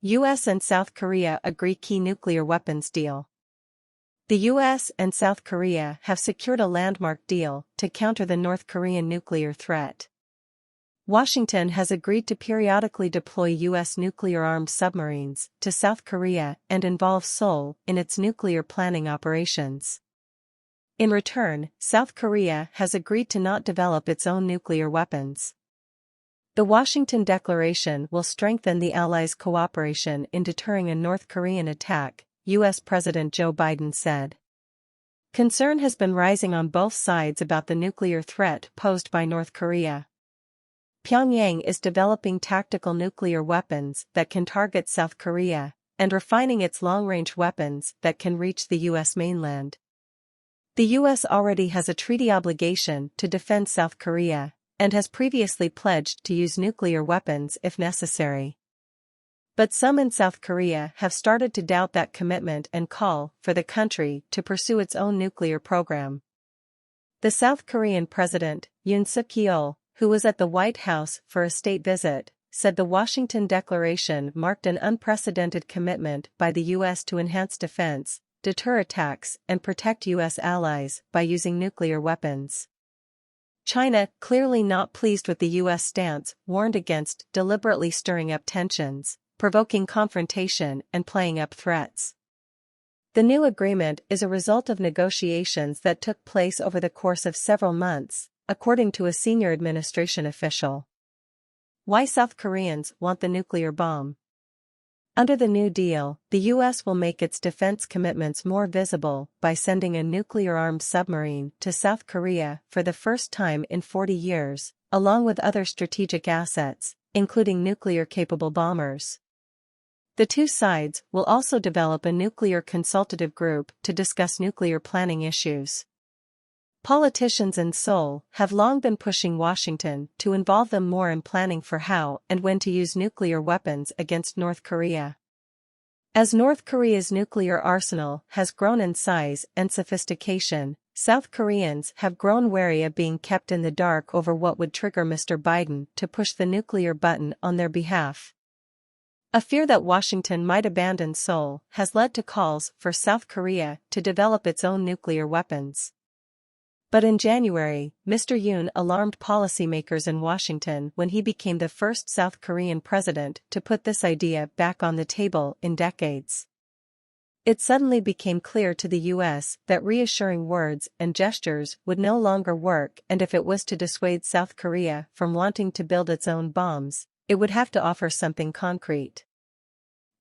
U.S. and South Korea agree key nuclear weapons deal. The U.S. and South Korea have secured a landmark deal to counter the North Korean nuclear threat. Washington has agreed to periodically deploy U.S. nuclear-armed submarines to South Korea and involve Seoul in its nuclear planning operations. In return, South Korea has agreed to not develop its own nuclear weapons. The Washington Declaration will strengthen the Allies' cooperation in deterring a North Korean attack, U.S. President Joe Biden said. Concern has been rising on both sides about the nuclear threat posed by North Korea. Pyongyang is developing tactical nuclear weapons that can target South Korea, and refining its long-range weapons that can reach the U.S. mainland. The U.S. already has a treaty obligation to defend South Korea, and has previously pledged to use nuclear weapons if necessary. But some in South Korea have started to doubt that commitment and call for the country to pursue its own nuclear program. The South Korean President, Yoon Suk-yeol, who was at the White House for a state visit, said the Washington Declaration marked an unprecedented commitment by the U.S. to enhance defense, deter attacks, and protect U.S. allies by using nuclear weapons. China, clearly not pleased with the U.S. stance, warned against deliberately stirring up tensions, provoking confrontation, and playing up threats. The new agreement is a result of negotiations that took place over the course of several months, according to a senior administration official. Why South Koreans want the nuclear bomb? Under the New Deal, the U.S. will make its defense commitments more visible by sending a nuclear-armed submarine to South Korea for the first time in 40 years, along with other strategic assets, including nuclear-capable bombers. The two sides will also develop a nuclear consultative group to discuss nuclear planning issues. Politicians in Seoul have long been pushing Washington to involve them more in planning for how and when to use nuclear weapons against North Korea. As North Korea's nuclear arsenal has grown in size and sophistication, South Koreans have grown wary of being kept in the dark over what would trigger Mr. Biden to push the nuclear button on their behalf. A fear that Washington might abandon Seoul has led to calls for South Korea to develop its own nuclear weapons. But in January, Mr. Yoon alarmed policymakers in Washington when he became the first South Korean president to put this idea back on the table in decades. It suddenly became clear to the U.S. that reassuring words and gestures would no longer work, and if it was to dissuade South Korea from wanting to build its own bombs, it would have to offer something concrete.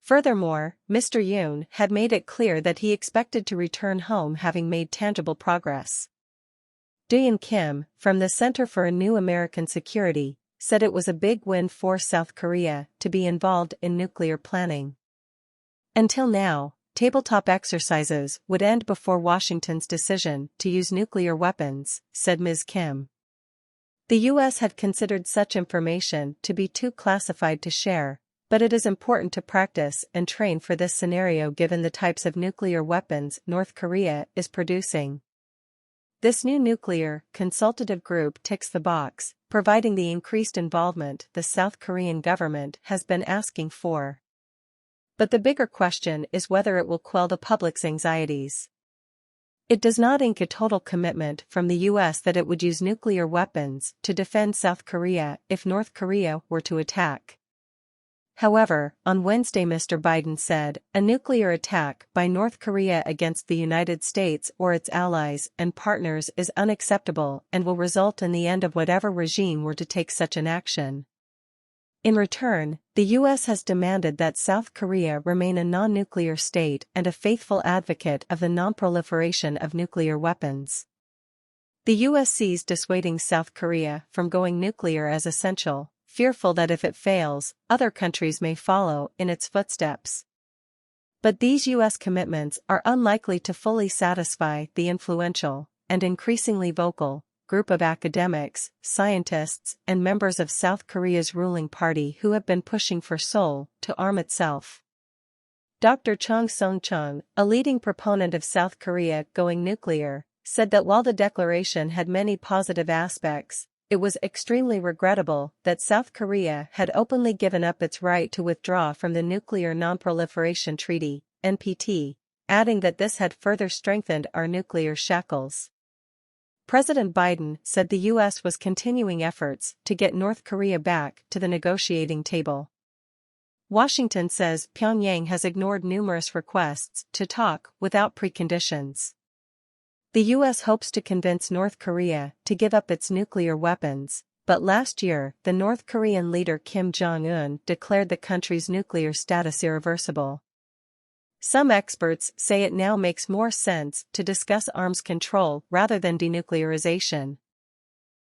Furthermore, Mr. Yoon had made it clear that he expected to return home having made tangible progress. Dooyeon Kim, from the Center for a New American Security, said it was a big win for South Korea to be involved in nuclear planning. Until now, tabletop exercises would end before Washington's decision to use nuclear weapons, said Ms. Kim. The U.S. had considered such information to be too classified to share, but it is important to practice and train for this scenario given the types of nuclear weapons North Korea is producing. This new nuclear consultative group ticks the box, providing the increased involvement the South Korean government has been asking for. But the bigger question is whether it will quell the public's anxieties. It does not ink a total commitment from the U.S. that it would use nuclear weapons to defend South Korea if North Korea were to attack. However, on Wednesday Mr. Biden said, a nuclear attack by North Korea against the United States or its allies and partners is unacceptable and will result in the end of whatever regime were to take such an action. In return, the U.S. has demanded that South Korea remain a non-nuclear state and a faithful advocate of the non-proliferation of nuclear weapons. The U.S. sees dissuading South Korea from going nuclear as essential, fearful that if it fails, other countries may follow in its footsteps. But these U.S. commitments are unlikely to fully satisfy the influential, and increasingly vocal, group of academics, scientists, and members of South Korea's ruling party who have been pushing for Seoul to arm itself. Dr. Chung Sung-chung, a leading proponent of South Korea going nuclear, said that while the declaration had many positive aspects, it was extremely regrettable that South Korea had openly given up its right to withdraw from the Nuclear Non-Proliferation Treaty, NPT, adding that this had further strengthened our nuclear shackles. President Biden said the U.S. was continuing efforts to get North Korea back to the negotiating table. Washington says Pyongyang has ignored numerous requests to talk without preconditions. The U.S. hopes to convince North Korea to give up its nuclear weapons, but last year the North Korean leader Kim Jong-un declared the country's nuclear status irreversible. Some experts say it now makes more sense to discuss arms control rather than denuclearization.